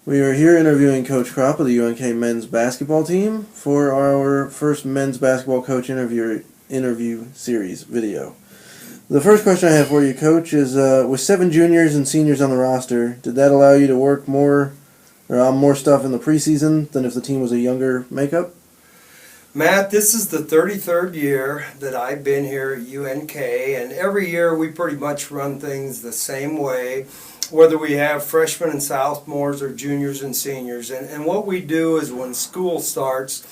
We are here interviewing Coach Kropp of the UNK men's basketball team for our first men's basketball coach interview series video. The first question I have for you, Coach, is with 7 juniors and seniors on the roster, did that allow you to work more or on more stuff in the preseason than if the team was a younger makeup? Matt, this is the 33rd year that I've been here at UNK, and every year we pretty much run things the same way, whether we have freshmen and sophomores or juniors and seniors. And what we do is when school starts,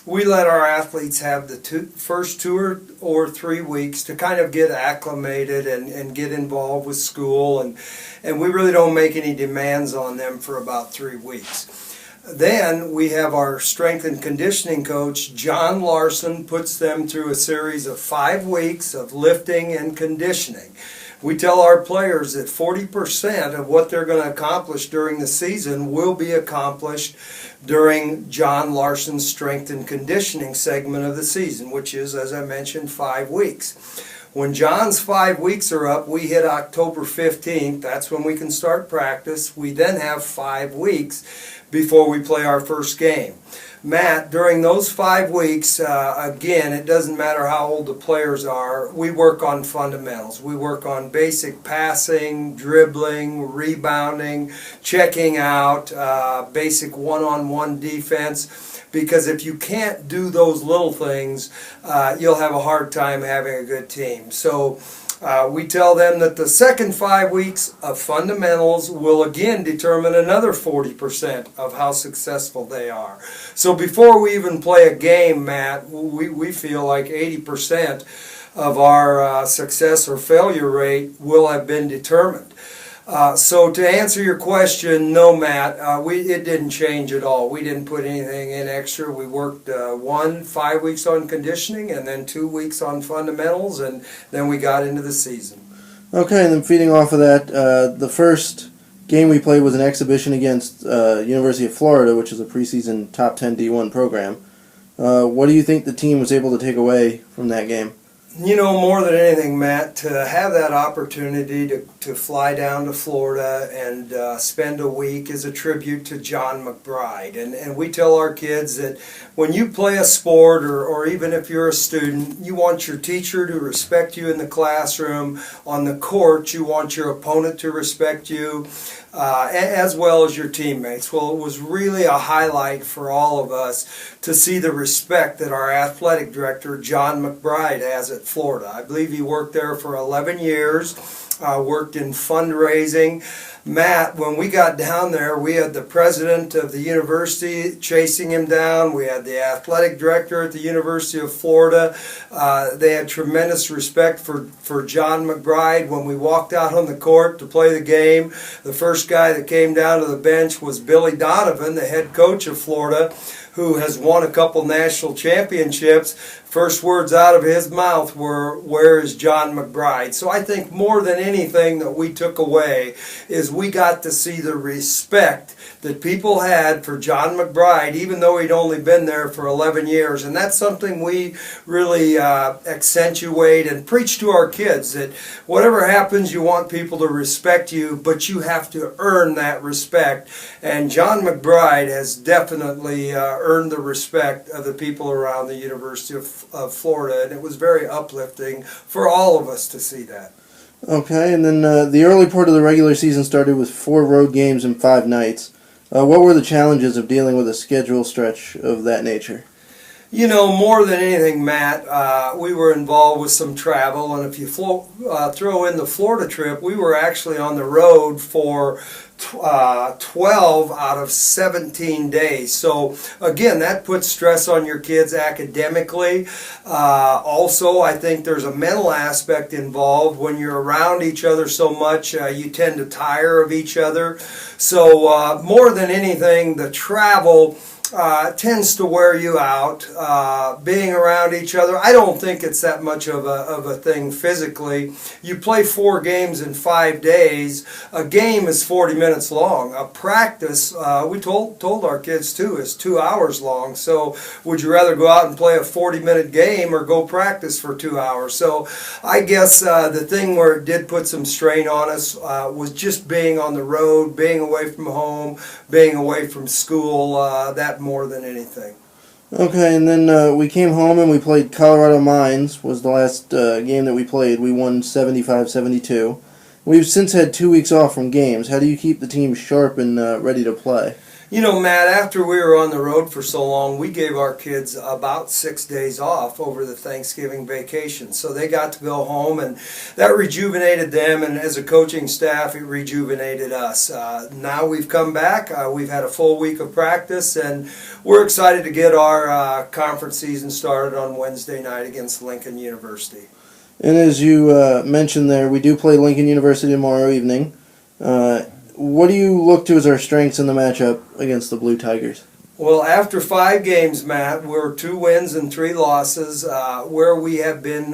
we let our athletes have the first 2 or 3 weeks to kind of get acclimated and get involved with school, and we really don't make any demands on them for about 3 weeks. Then we have our strength and conditioning coach, John Larson, puts them through a series of 5 weeks of lifting and conditioning. We tell our players that 40% of what they're going to accomplish during the season will be accomplished during John Larson's strength and conditioning segment of the season, which is, as I mentioned, 5 weeks. When John's 5 weeks are up, we hit October 15th. That's when we can start practice. We then have 5 weeks before we play our first game. Matt, during those 5 weeks, again, it doesn't matter how old the players are, we work on fundamentals. We work on basic passing, dribbling, rebounding, checking out, basic one-on-one defense. Because if you can't do those little things, you'll have a hard time having a good team. So we tell them that the second 5 weeks of fundamentals will again determine another 40% of how successful they are. So before we even play a game, Matt, we feel like 80% of our success or failure rate will have been determined. So to answer your question, no, Matt, it didn't change at all. We didn't put anything in extra. We worked 5 weeks on conditioning and then 2 weeks on fundamentals, and then we got into the season. Okay, and then feeding off of that, the first game we played was an exhibition against University of Florida, which is a preseason top 10 D1 program. What do you think the team was able to take away from that game? You know, more than anything, Matt, to have that opportunity to fly down to Florida and spend a week is a tribute to John McBride. And we tell our kids that when you play a sport or even if you're a student, you want your teacher to respect you in the classroom. On the court, you want your opponent to respect you, as well as your teammates. Well, it was really a highlight for all of us to see the respect that our athletic director, John McBride, has at Florida. I believe he worked there for 11 years, worked in fundraising. Matt, when we got down there, we had the president of the university chasing him down. We had the athletic director at the University of Florida. They had tremendous respect for John McBride. When we walked out on the court to play the game, the first guy that came down to the bench was Billy Donovan, the head coach of Florida, who has won a couple national championships. First words out of his mouth were, "Where is John McBride?" So I think more than anything that we took away is we got to see the respect that people had for John McBride, even though he'd only been there for 11 years. And that's something we really accentuate and preach to our kids, that whatever happens, you want people to respect you, but you have to earn that respect. And John McBride has definitely earned the respect of the people around the University of Florida, and it was very uplifting for all of us to see that. Okay, and then the early part of the regular season started with 4 road games and 5 nights. What were the challenges of dealing with a schedule stretch of that nature? You know, more than anything, Matt, we were involved with some travel, and if you throw in the Florida trip, we were actually on the road for 12 out of 17 days. So again, that puts stress on your kids academically. Also, I think there's a mental aspect involved. When you're around each other so much, you tend to tire of each other. So more than anything, the travel tends to wear you out. Being around each other, I don't think it's that much of a thing physically. You play 4 games in 5 days. A game is 40 minutes long. A practice, we told our kids too, is 2 hours long. So would you rather go out and play a 40-minute game or go practice for 2 hours? So I guess the thing where it did put some strain on us was just being on the road, being away from home, being away from school, that more than anything. Okay, and then we came home and we played Colorado Mines, was the last game that we played. We won 75-72. We've since had 2 weeks off from games. How do you keep the team sharp and ready to play? You know, Matt, after we were on the road for so long, we gave our kids about 6 days off over the Thanksgiving vacation. So they got to go home, and that rejuvenated them, and as a coaching staff, it rejuvenated us. Now we've come back. We've had a full week of practice, and we're excited to get our conference season started on Wednesday night against Lincoln University. And as you mentioned there, we do play Lincoln University tomorrow evening. What do you look to as our strengths in the matchup against the Blue Tigers? Well, after 5 games, Matt, we're 2 wins and 3 losses. Where we have been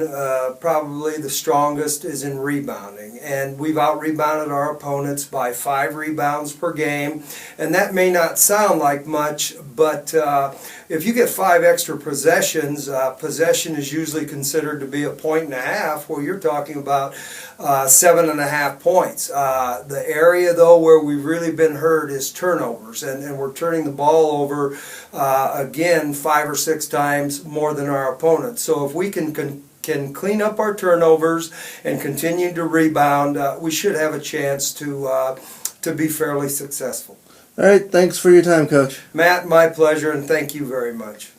probably the strongest is in rebounding. And we've out-rebounded our opponents by 5 rebounds per game. And that may not sound like much, but if you get 5 extra possessions, possession is usually considered to be a point and a half. Well, you're talking about 7.5 points. The area, though, where we've really been hurt is turnovers, and we're turning the ball over again 5 or 6 times more than our opponents. So if we can clean up our turnovers and continue to rebound, we should have a chance to be fairly successful. All right, thanks for your time, Coach. Matt, my pleasure, and thank you very much.